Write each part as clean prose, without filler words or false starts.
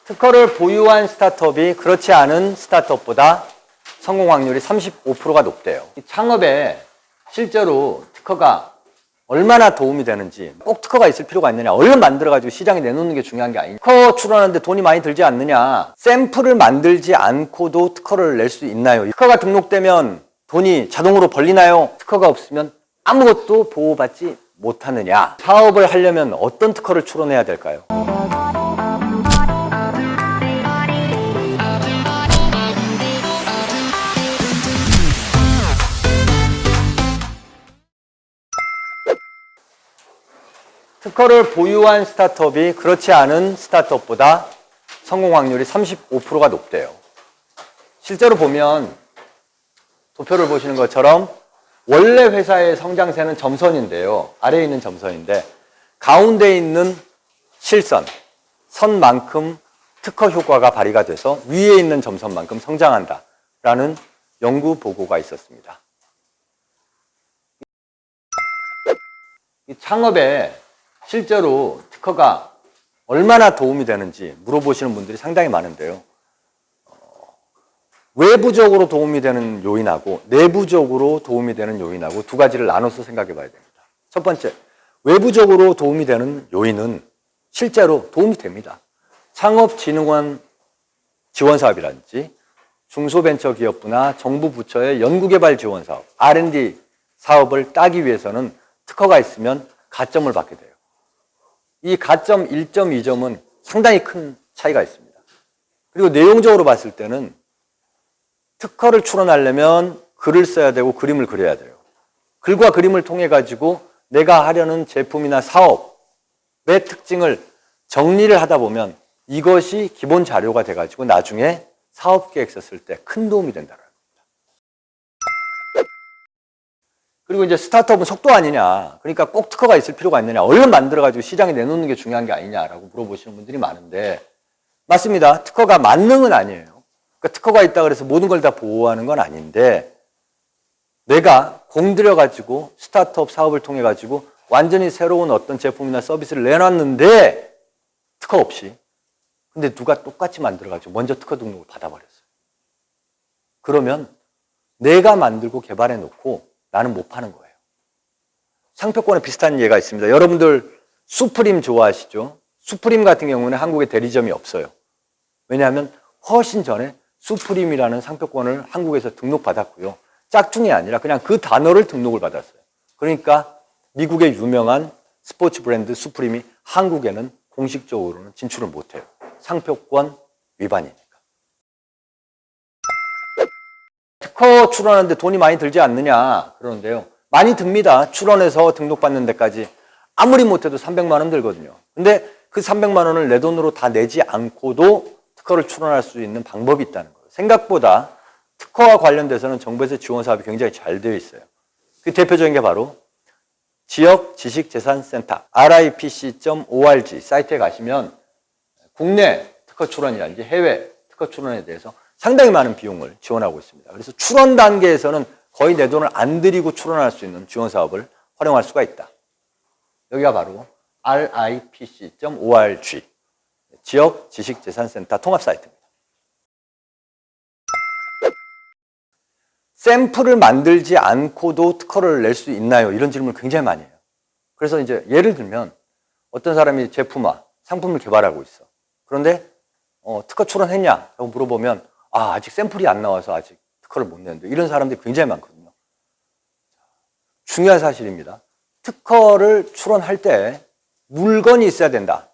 특허를 보유한 스타트업이 그렇지 않은 스타트업보다 성공 확률이 35%가 높대요. 창업에 실제로 특허가 얼마나 도움이 되는지, 꼭 특허가 있을 필요가 있느냐, 얼른 만들어가지고 시장에 내놓는 게 중요한 게 아니냐, 특허 출원하는데 돈이 많이 들지 않느냐, 샘플을 만들지 않고도 특허를 낼 수 있나요? 특허가 등록되면 돈이 자동으로 벌리나요? 특허가 없으면 아무것도 보호받지 못하느냐? 사업을 하려면 어떤 특허를 출원해야 될까요? 특허를 보유한 스타트업이 그렇지 않은 스타트업보다 성공 확률이 35%가 높대요. 실제로 보면 도표를 보시는 것처럼 원래 회사의 성장세는 점선인데요. 아래에 있는 점선인데 가운데 있는 실선, 선만큼 특허 효과가 발휘가 돼서 위에 있는 점선만큼 성장한다라는 연구 보고가 있었습니다. 이 창업에 실제로 특허가 얼마나 도움이 되는지 물어보시는 분들이 상당히 많은데요. 외부적으로 도움이 되는 요인하고 내부적으로 도움이 되는 요인하고 두 가지를 나눠서 생각해 봐야 됩니다. 첫 번째, 외부적으로 도움이 되는 요인은 실제로 도움이 됩니다. 창업진흥원 지원사업이라든지 중소벤처기업부나 정부 부처의 연구개발 지원사업, R&D 사업을 따기 위해서는 특허가 있으면 가점을 받게 돼요. 이 가점 1.2점은 상당히 큰 차이가 있습니다. 그리고 내용적으로 봤을 때는 특허를 출원하려면 글을 써야 되고 그림을 그려야 돼요. 글과 그림을 통해 가지고 내가 하려는 제품이나 사업의 특징을 정리를 하다 보면 이것이 기본 자료가 돼 가지고 나중에 사업 계획서 쓸 때 큰 도움이 된다는 겁니다. 그리고 이제 스타트업은 속도 아니냐, 그러니까 꼭 특허가 있을 필요가 있느냐, 얼른 만들어 가지고 시장에 내놓는 게 중요한 게 아니냐라고 물어보시는 분들이 많은데, 맞습니다. 특허가 만능은 아니에요. 그러니까 특허가 있다 그래서 모든 걸 다 보호하는 건 아닌데, 내가 공들여 가지고 스타트업 사업을 통해 가지고 완전히 새로운 어떤 제품이나 서비스를 내놨는데 특허 없이, 근데 누가 똑같이 만들어 가지고 먼저 특허 등록을 받아버렸어요. 그러면 내가 만들고 개발해 놓고 나는 못 파는 거예요. 상표권에 비슷한 예가 있습니다. 여러분들 수프림 좋아하시죠? 수프림 같은 경우는 한국에 대리점이 없어요. 왜냐하면 훨씬 전에 수프림이라는 상표권을 한국에서 등록받았고요. 짝퉁이 아니라 그냥 그 단어를 등록을 받았어요. 그러니까 미국의 유명한 스포츠 브랜드 수프림이 한국에는 공식적으로는 진출을 못해요. 상표권 위반이니까. 특허 출원하는데 돈이 많이 들지 않느냐 그러는데요. 많이 듭니다. 출원해서 등록받는 데까지 아무리 못해도 300만 원 들거든요. 근데 그 300만 원을 내 돈으로 다 내지 않고도 특허를 출원할 수 있는 방법이 있다는 거예요. 생각보다 특허와 관련돼서는 정부에서 지원 사업이 굉장히 잘 되어 있어요. 그 대표적인 게 바로 지역지식재산센터 ripc.org 사이트에 가시면 국내 특허 출원이라든지 해외 특허 출원에 대해서 상당히 많은 비용을 지원하고 있습니다. 그래서 출원 단계에서는 거의 내 돈을 안 들이고 출원할 수 있는 지원 사업을 활용할 수가 있다. 여기가 바로 ripc.org 지역지식재산센터 통합 사이트입니다. 샘플을 만들지 않고도 특허를 낼 수 있나요? 이런 질문을 굉장히 많이 해요. 그래서 이제 예를 들면 어떤 사람이 제품화, 상품을 개발하고 있어. 그런데 특허 출원했냐? 라고 물어보면 아직 샘플이 안 나와서 아직 특허를 못 내는데 이런 사람들이 굉장히 많거든요. 중요한 사실입니다. 특허를 출원할 때 물건이 있어야 된다.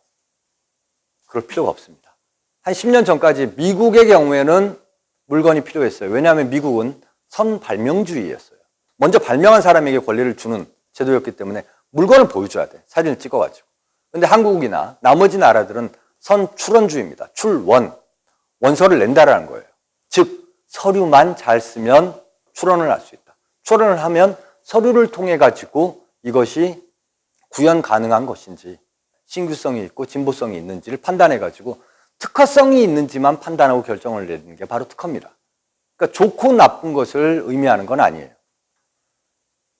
그럴 필요가 없습니다. 한 10년 전까지 미국의 경우에는 물건이 필요했어요. 왜냐하면 미국은 선발명주의였어요. 먼저 발명한 사람에게 권리를 주는 제도였기 때문에 물건을 보여줘야 돼. 사진을 찍어가지고. 근데 한국이나 나머지 나라들은 선출원주의입니다. 출원. 원서를 낸다라는 거예요. 즉, 서류만 잘 쓰면 출원을 할 수 있다. 출원을 하면 서류를 통해 가지고 이것이 구현 가능한 것인지 신규성이 있고 진보성이 있는지를 판단해 가지고 특허성이 있는지만 판단하고 결정을 내리는 게 바로 특허입니다. 그러니까 좋고 나쁜 것을 의미하는 건 아니에요.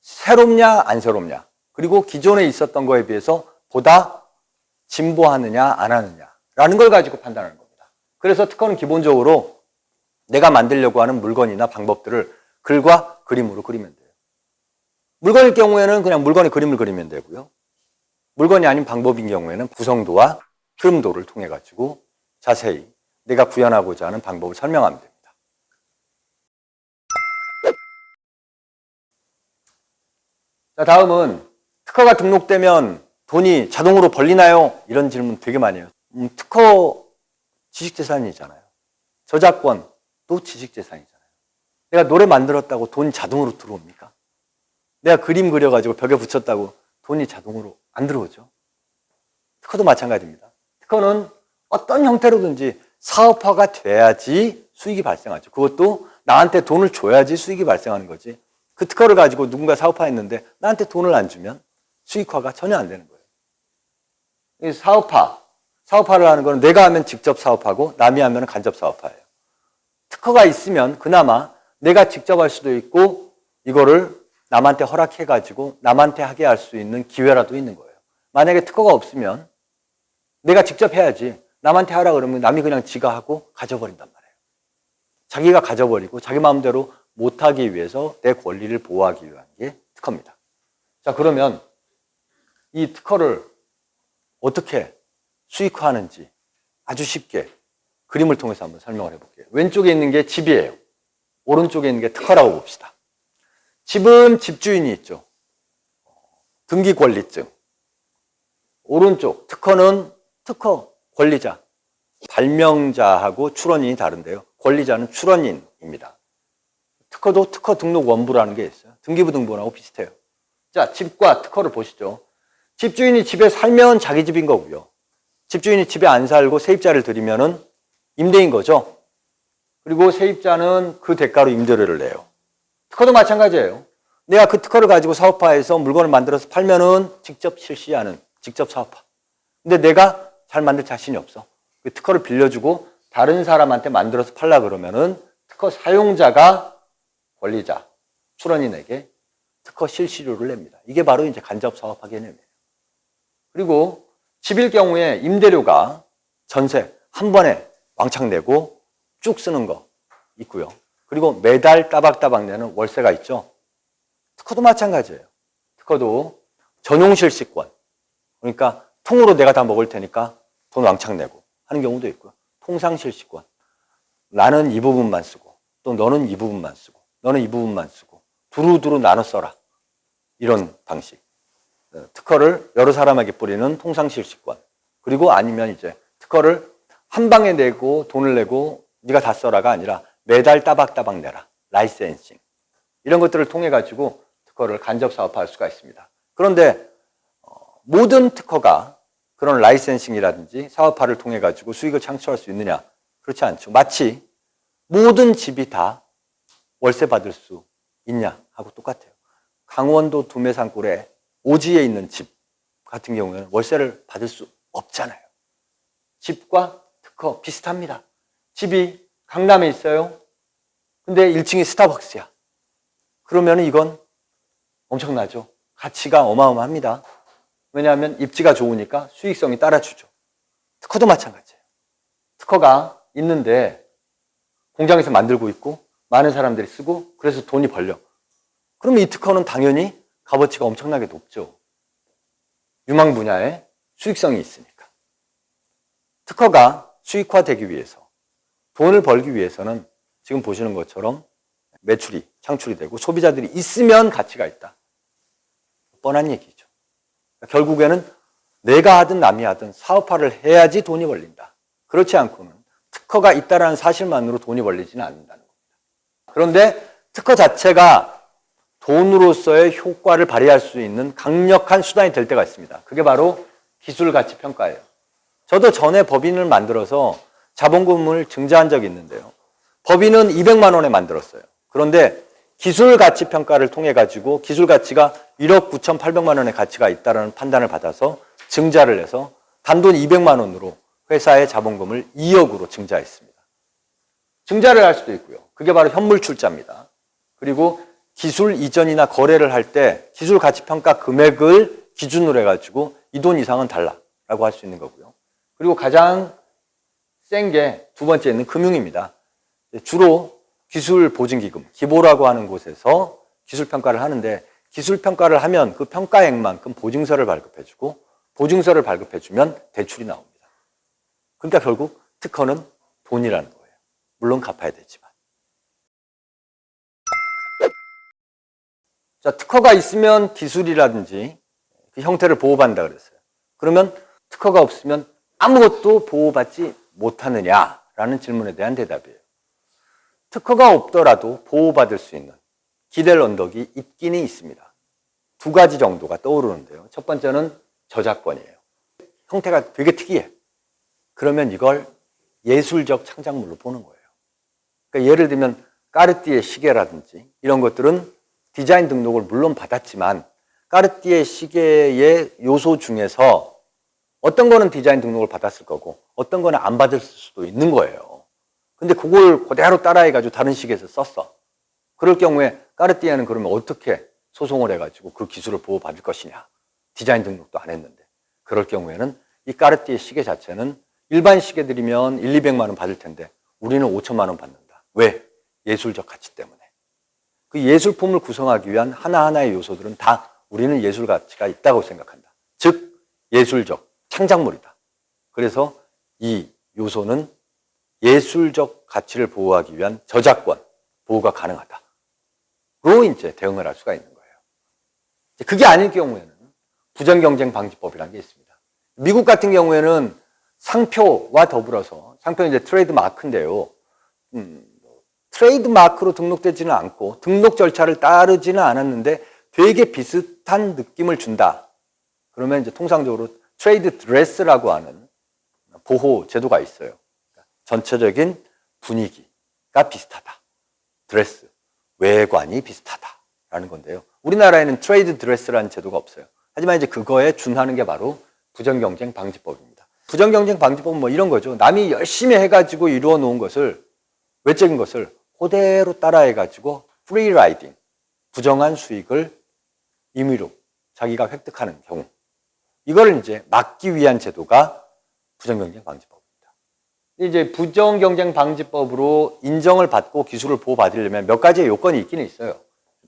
새롭냐 안 새롭냐, 그리고 기존에 있었던 거에 비해서 보다 진보하느냐 안 하느냐라는 걸 가지고 판단하는 겁니다. 그래서 특허는 기본적으로 내가 만들려고 하는 물건이나 방법들을 글과 그림으로 그리면 돼요. 물건일 경우에는 그냥 물건의 그림을 그리면 되고요. 물건이 아닌 방법인 경우에는 구성도와 흐름도를 통해 가지고 자세히 내가 구현하고자 하는 방법을 설명하면 됩니다. 자, 다음은 특허가 등록되면 돈이 자동으로 벌리나요? 이런 질문 되게 많이 해요. 특허 지식재산이잖아요. 저작권도 지식재산이잖아요. 내가 노래 만들었다고 돈이 자동으로 들어옵니까? 내가 그림 그려가지고 벽에 붙였다고 돈이 자동으로 안 들어오죠. 특허도 마찬가지입니다. 특허는 어떤 형태로든지 사업화가 돼야지 수익이 발생하죠. 그것도 나한테 돈을 줘야지 수익이 발생하는 거지. 그 특허를 가지고 누군가 사업화했는데 나한테 돈을 안 주면 수익화가 전혀 안 되는 거예요. 이 사업화를 하는 거는 내가 하면 직접 사업하고 남이 하면 간접 사업화예요. 특허가 있으면 그나마 내가 직접 할 수도 있고 이거를 남한테 허락해가지고 남한테 하게 할 수 있는 기회라도 있는 거예요. 만약에 특허가 없으면 내가 직접 해야지 남한테 하라 그러면 남이 그냥 지가 하고 가져버린단 말이에요. 자기가 가져버리고 자기 마음대로 못하기 위해서 내 권리를 보호하기 위한 게 특허입니다. 자, 그러면 이 특허를 어떻게 수익화하는지 아주 쉽게 그림을 통해서 한번 설명을 해볼게요. 왼쪽에 있는 게 집이에요. 오른쪽에 있는 게 특허라고 봅시다. 집은 집주인이 있죠. 등기권리증. 오른쪽 특허는 특허 권리자. 발명자하고 출원인이 다른데요. 권리자는 출원인입니다. 특허도 특허 등록 원부라는 게 있어요. 등기부등본하고 비슷해요. 자, 집과 특허를 보시죠. 집주인이 집에 살면 자기 집인 거고요. 집주인이 집에 안 살고 세입자를 들이면은 임대인 거죠. 그리고 세입자는 그 대가로 임대료를 내요. 특허도 마찬가지예요. 내가 그 특허를 가지고 사업화해서 물건을 만들어서 팔면은 직접 실시하는 직접 사업화. 근데 내가 잘 만들 자신이 없어. 그 특허를 빌려주고 다른 사람한테 만들어서 팔라 그러면은 특허 사용자가 권리자, 출원인에게 특허 실시료를 냅니다. 이게 바로 이제 간접 사업화 개념이에요. 그리고 집일 경우에 임대료가 전세 한 번에 왕창 내고 쭉 쓰는 거 있고요. 그리고 매달 따박따박 내는 월세가 있죠. 특허도 마찬가지예요. 특허도 전용 실시권. 그러니까 통으로 내가 다 먹을 테니까 돈 왕창 내고 하는 경우도 있고요. 통상 실시권. 나는 이 부분만 쓰고 또 너는 이 부분만 쓰고 너는 이 부분만 쓰고 두루두루 나눠 써라. 이런 방식. 특허를 여러 사람에게 뿌리는 통상 실시권. 그리고 아니면 이제 특허를 한 방에 내고 돈을 내고 네가 다 써라가 아니라 매달 따박따박 내라. 라이센싱. 이런 것들을 통해 가지고 특허를 간접 사업화할 수가 있습니다. 그런데 모든 특허가 그런 라이센싱이라든지 사업화를 통해 가지고 수익을 창출할 수 있느냐? 그렇지 않죠. 마치 모든 집이 다 월세 받을 수 있냐 하고 똑같아요. 강원도 두메산골에 오지에 있는 집 같은 경우에는 월세를 받을 수 없잖아요. 집과 특허 비슷합니다. 집이 강남에 있어요. 근데 1층이 스타벅스야. 그러면 이건 엄청나죠. 가치가 어마어마합니다. 왜냐하면 입지가 좋으니까 수익성이 따라주죠. 특허도 마찬가지예요. 특허가 있는데 공장에서 만들고 있고 많은 사람들이 쓰고 그래서 돈이 벌려. 그러면 이 특허는 당연히 값어치가 엄청나게 높죠. 유망 분야에 수익성이 있으니까. 특허가 수익화되기 위해서 돈을 벌기 위해서는 지금 보시는 것처럼 매출이 창출이 되고 소비자들이 있으면 가치가 있다. 뻔한 얘기죠. 결국에는 내가 하든 남이 하든 사업화를 해야지 돈이 벌린다. 그렇지 않고는 특허가 있다는 사실만으로 돈이 벌리지는 않는다는 겁니다. 그런데 특허 자체가 돈으로서의 효과를 발휘할 수 있는 강력한 수단이 될 때가 있습니다. 그게 바로 기술가치평가예요. 저도 전에 법인을 만들어서 자본금을 증자한 적이 있는데요. 법인은 200만 원에 만들었어요. 그런데 기술가치평가를 통해 가지고 기술가치가 1억 9,800만 원의 가치가 있다는 판단을 받아서 증자를 해서 단돈 200만 원으로 회사의 자본금을 2억으로 증자했습니다. 증자를 할 수도 있고요. 그게 바로 현물출자입니다. 그리고 기술 이전이나 거래를 할 때 기술가치평가 금액을 기준으로 해가지고 이 돈 이상은 달라라고 할 수 있는 거고요. 그리고 가장 센 게 두 번째 있는 금융입니다. 주로 기술보증기금, 기보라고 하는 곳에서 기술평가를 하는데 기술평가를 하면 그 평가액만큼 보증서를 발급해주고 보증서를 발급해주면 대출이 나옵니다. 그러니까 결국 특허는 돈이라는 거예요. 물론 갚아야 되지만. 자, 특허가 있으면 기술이라든지 그 형태를 보호받는다 그랬어요. 그러면 특허가 없으면 아무것도 보호받지 못하느냐라는 질문에 대한 대답이에요. 특허가 없더라도 보호받을 수 있는 기댈 언덕이 있기는 있습니다. 두 가지 정도가 떠오르는데요. 첫 번째는 저작권이에요. 형태가 되게 특이해. 그러면 이걸 예술적 창작물로 보는 거예요. 그러니까 예를 들면 까르띠에 시계라든지 이런 것들은 디자인 등록을 물론 받았지만 까르띠에 시계의 요소 중에서 어떤 거는 디자인 등록을 받았을 거고 어떤 거는 안 받았을 수도 있는 거예요. 근데 그걸 그대로 따라해가지고 다른 시계에서 썼어. 그럴 경우에 까르띠에는 그러면 어떻게 소송을 해가지고 그 기술을 보호받을 것이냐. 디자인 등록도 안 했는데. 그럴 경우에는 이 까르띠에 시계 자체는 일반 시계들이면 1, 200만 원 받을 텐데 우리는 5천만 원 받는다. 왜? 예술적 가치 때문에. 그 예술품을 구성하기 위한 하나하나의 요소들은 다 우리는 예술 가치가 있다고 생각한다. 즉 예술적 창작물이다. 그래서 이 요소는 예술적 가치를 보호하기 위한 저작권 보호가 가능하다. 로 이제 대응을 할 수가 있는 거예요. 그게 아닐 경우에는 부정경쟁방지법이라는 게 있습니다. 미국 같은 경우에는 상표와 더불어서 상표는 이제 트레이드 마크인데요. 트레이드 마크로 등록되지는 않고 등록 절차를 따르지는 않았는데 되게 비슷한 느낌을 준다. 그러면 이제 통상적으로 트레이드 드레스라고 하는 보호 제도가 있어요. 전체적인 분위기가 비슷하다. 드레스, 외관이 비슷하다라는 건데요. 우리나라에는 트레이드 드레스라는 제도가 없어요. 하지만 이제 그거에 준하는 게 바로 부정경쟁 방지법입니다. 부정경쟁 방지법은 뭐 이런 거죠. 남이 열심히 해가지고 이루어 놓은 것을, 외적인 것을 그대로 따라해가지고 프리 라이딩, 부정한 수익을 임의로 자기가 획득하는 경우. 이걸 이제 막기 위한 제도가 부정경쟁 방지법입니다. 이제 부정경쟁 방지법으로 인정을 받고 기술을 보호받으려면 몇 가지의 요건이 있기는 있어요.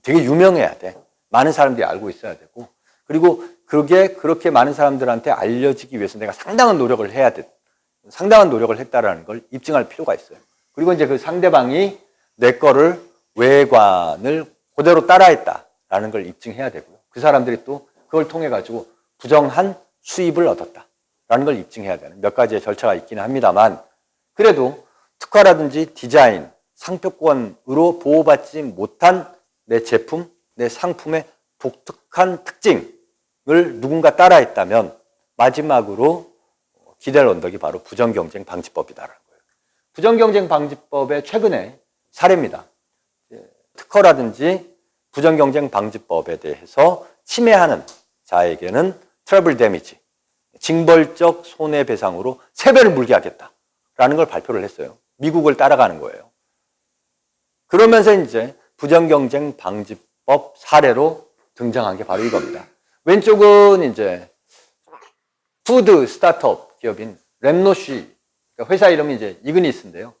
되게 유명해야 돼. 많은 사람들이 알고 있어야 되고. 그리고 그게 그렇게 많은 사람들한테 알려지기 위해서 내가 상당한 노력을 해야 돼. 상당한 노력을 했다라는 걸 입증할 필요가 있어요. 그리고 이제 그 상대방이 내 거를 외관을 그대로 따라했다라는 걸 입증해야 되고요. 그 사람들이 또 그걸 통해 가지고 부정한 수입을 얻었다라는 걸 입증해야 되는 몇 가지의 절차가 있기는 합니다만 그래도 특허라든지 디자인, 상표권으로 보호받지 못한 내 제품, 내 상품의 독특한 특징을 누군가 따라했다면 마지막으로 기댈 언덕이 바로 부정경쟁 방지법이다라는 거예요. 부정경쟁 방지법의 최근에 사례입니다. 특허라든지 부정경쟁 방지법에 대해서 침해하는 자에게는 트러블 데미지, 징벌적 손해배상으로 3배를 물게 하겠다라는 걸 발표를 했어요. 미국을 따라가는 거예요. 그러면서 이제 부정경쟁 방지법 사례로 등장한 게 바로 이겁니다. 왼쪽은 이제 푸드 스타트업 기업인 램노쉬, 그러니까 회사 이름이 이제 이그니스인데요.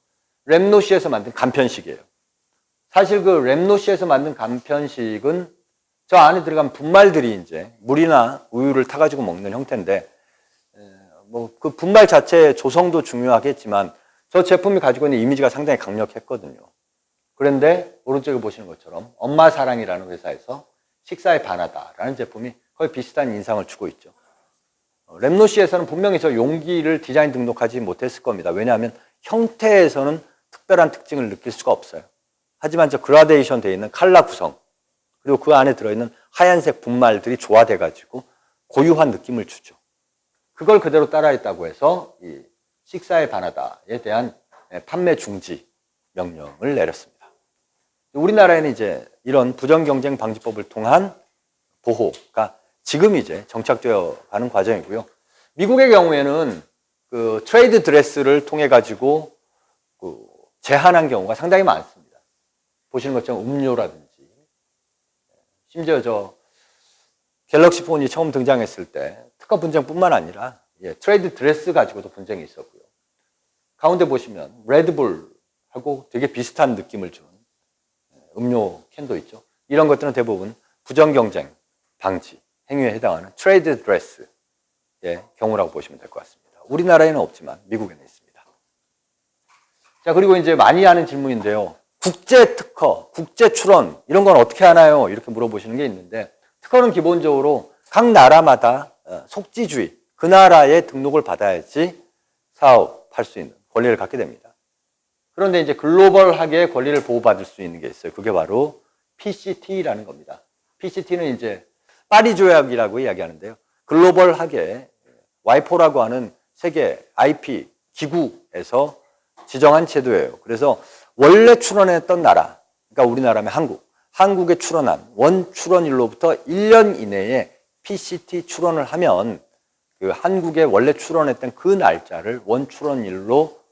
램노쉬에서 만든 간편식이에요. 사실 그 램노쉬에서 만든 간편식은 저 안에 들어간 분말들이 이제 물이나 우유를 타가지고 먹는 형태인데, 뭐 그 분말 자체의 조성도 중요하겠지만 저 제품이 가지고 있는 이미지가 상당히 강력했거든요. 그런데 오른쪽에 보시는 것처럼 엄마 사랑이라는 회사에서 식사에 반하다라는 제품이 거의 비슷한 인상을 주고 있죠. 램노쉬에서는 분명히 저 용기를 디자인 등록하지 못했을 겁니다. 왜냐하면 형태에서는 특별한 특징을 느낄 수가 없어요. 하지만 저 그라데이션 되어 있는 컬러 구성 그리고 그 안에 들어있는 하얀색 분말들이 조화돼가지고 고유한 느낌을 주죠. 그걸 그대로 따라했다고 해서 이 식사에 반하다에 대한 판매 중지 명령을 내렸습니다. 우리나라에는 이제 이런 부정경쟁 방지법을 통한 보호가 지금 이제 정착되어 가는 과정이고요. 미국의 경우에는 그 트레이드 드레스를 통해 가지고 그 제한한 경우가 상당히 많습니다. 보시는 것처럼 음료라든지 심지어 저 갤럭시 폰이 처음 등장했을 때 특허 분쟁뿐만 아니라 트레이드 드레스 가지고도 분쟁이 있었고요. 가운데 보시면 레드불하고 되게 비슷한 느낌을 주는 음료 캔도 있죠. 이런 것들은 대부분 부정경쟁 방지 행위에 해당하는 트레이드 드레스의 경우라고 보시면 될 것 같습니다. 우리나라에는 없지만 미국에는 있습니다. 자, 그리고 이제 많이 하는 질문인데요. 국제 특허, 국제 출원 이런 건 어떻게 하나요? 이렇게 물어보시는 게 있는데, 특허는 기본적으로 각 나라마다 속지주의, 그 나라의 등록을 받아야지 사업할 수 있는 권리를 갖게 됩니다. 그런데 이제 글로벌하게 권리를 보호받을 수 있는 게 있어요. 그게 바로 PCT라는 겁니다. PCT는 이제 파리 조약이라고 이야기하는데요. 글로벌하게 와이포라고 하는 세계 IP 기구에서 지정한 제도예요. 그래서 원래 출원했던 나라, 그러니까 우리나라면 한국에 출원한 원 출원일로부터 1년 이내에 PCT 출원을 하면 그 한국에 원래 출원했던 그 날짜를 원 출원일로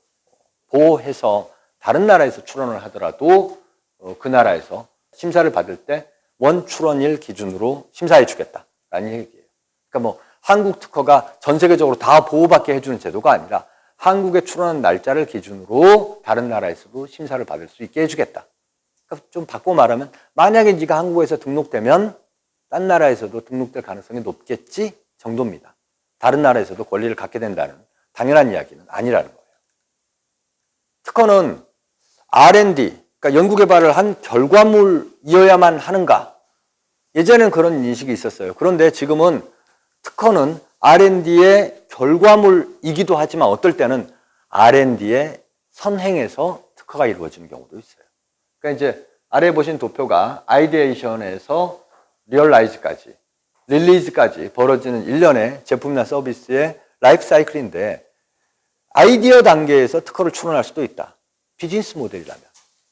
보호해서 다른 나라에서 출원을 하더라도 그 나라에서 심사를 받을 때 원 출원일 기준으로 심사해 주겠다라는 얘기예요. 그러니까 뭐 한국 특허가 전 세계적으로 다 보호받게 해주는 제도가 아니라 한국에 출원한 날짜를 기준으로 다른 나라에서도 심사를 받을 수 있게 해주겠다. 그러니까 좀 바꿔 말하면 만약에 네가 한국에서 등록되면 딴 나라에서도 등록될 가능성이 높겠지 정도입니다. 다른 나라에서도 권리를 갖게 된다는 당연한 이야기는 아니라는 거예요. 특허는 R&D, 그러니까 연구개발을 한 결과물이어야만 하는가? 예전에는 그런 인식이 있었어요. 그런데 지금은 특허는 R&D의 결과물이기도 하지만 어떨 때는 R&D의 선행에서 특허가 이루어지는 경우도 있어요. 그러니까 이제 아래 보신 도표가 아이디에이션에서 리얼라이즈까지, 릴리즈까지 벌어지는 일련의 제품이나 서비스의 라이프 사이클인데, 아이디어 단계에서 특허를 출원할 수도 있다. 비즈니스 모델이라면.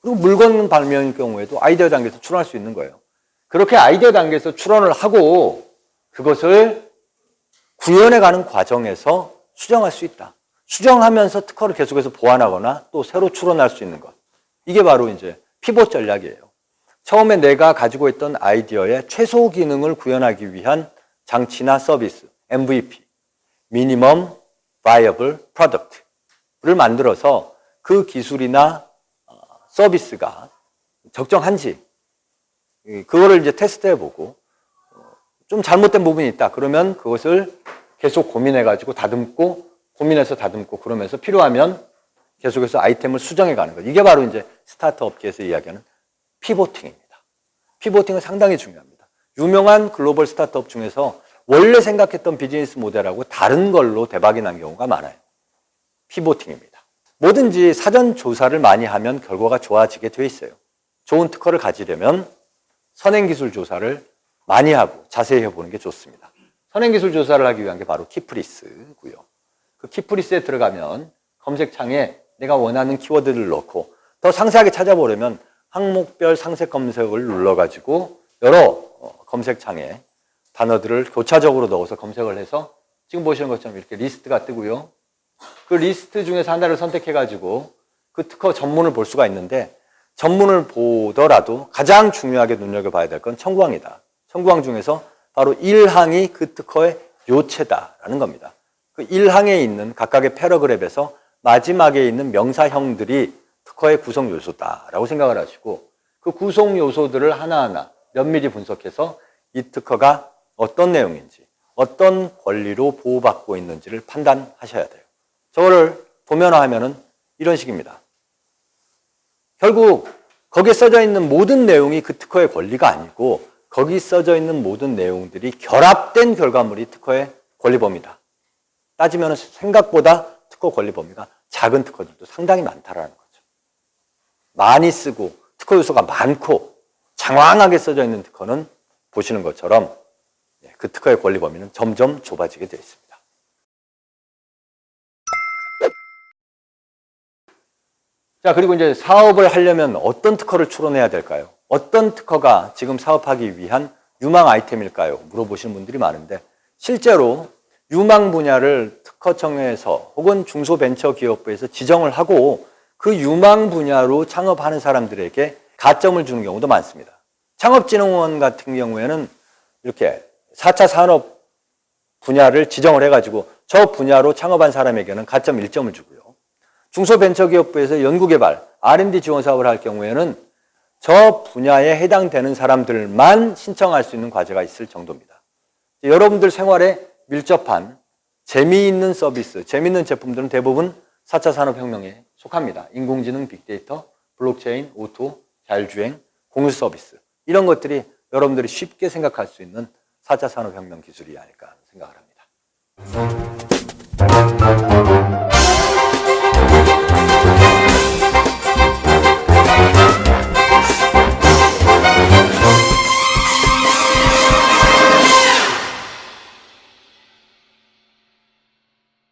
그리고 물건 발명일 경우에도 아이디어 단계에서 출원할 수 있는 거예요. 그렇게 아이디어 단계에서 출원을 하고 그것을 구현해가는 과정에서 수정할 수 있다. 수정하면서 특허를 계속해서 보완하거나 또 새로 출원할 수 있는 것. 이게 바로 이제 피봇 전략이에요. 처음에 내가 가지고 있던 아이디어의 최소 기능을 구현하기 위한 장치나 서비스, MVP, Minimum Viable Product를 만들어서 그 기술이나 서비스가 적정한지 그거를 이제 테스트해보고 좀 잘못된 부분이 있다. 그러면 그것을 계속 고민해가지고 고민해서 다듬고 그러면서 필요하면 계속해서 아이템을 수정해가는 것. 이게 바로 이제 스타트업 업계에서 이야기하는 피보팅입니다. 피보팅은 상당히 중요합니다. 유명한 글로벌 스타트업 중에서 원래 생각했던 비즈니스 모델하고 다른 걸로 대박이 난 경우가 많아요. 피보팅입니다. 뭐든지 사전 조사를 많이 하면 결과가 좋아지게 돼 있어요. 좋은 특허를 가지려면 선행기술 조사를 많이 하고 자세히 해보는 게 좋습니다. 선행기술 조사를 하기 위한 게 바로 키프리스고요. 그 키프리스에 들어가면 검색창에 내가 원하는 키워드를 넣고 더 상세하게 찾아보려면 항목별 상세 검색을 눌러가지고 여러 검색창에 단어들을 교차적으로 넣어서 검색을 해서 지금 보시는 것처럼 이렇게 리스트가 뜨고요. 그 리스트 중에서 하나를 선택해가지고 그 특허 전문을 볼 수가 있는데, 전문을 보더라도 가장 중요하게 눈여겨봐야 될 건 청구항이다. 청구항 중에서 바로 1항이 그 특허의 요체다라는 겁니다. 그 1항에 있는 각각의 패러그랩에서 마지막에 있는 명사형들이 특허의 구성 요소다라고 생각을 하시고, 그 구성 요소들을 하나하나 면밀히 분석해서 이 특허가 어떤 내용인지, 어떤 권리로 보호받고 있는지를 판단하셔야 돼요. 저거를 도면화하면은 이런 식입니다. 결국 거기에 써져 있는 모든 내용이 그 특허의 권리가 아니고 거기 써져 있는 모든 내용들이 결합된 결과물이 특허의 권리 범위다. 따지면 생각보다 특허 권리 범위가 작은 특허들도 상당히 많다라는 거죠. 많이 쓰고 특허 요소가 많고 장황하게 써져 있는 특허는 보시는 것처럼 그 특허의 권리 범위는 점점 좁아지게 되어 있습니다. 자, 그리고 이제 사업을 하려면 어떤 특허를 출원해야 될까요? 어떤 특허가 지금 사업하기 위한 유망 아이템일까요? 물어보시는 분들이 많은데, 실제로 유망 분야를 특허청에서 혹은 중소벤처기업부에서 지정을 하고 그 유망 분야로 창업하는 사람들에게 가점을 주는 경우도 많습니다. 창업진흥원 같은 경우에는 이렇게 4차 산업 분야를 지정을 해가지고 저 분야로 창업한 사람에게는 가점 1점을 주고요. 중소벤처기업부에서 연구개발, R&D 지원 사업을 할 경우에는 저 분야에 해당되는 사람들만 신청할 수 있는 과제가 있을 정도입니다. 여러분들 생활에 밀접한 재미있는 서비스, 재미있는 제품들은 대부분 4차 산업혁명에 속합니다. 인공지능, 빅데이터, 블록체인, 오토, 자율주행, 공유 서비스. 이런 것들이 여러분들이 쉽게 생각할 수 있는 4차 산업혁명 기술이 아닐까 생각을 합니다.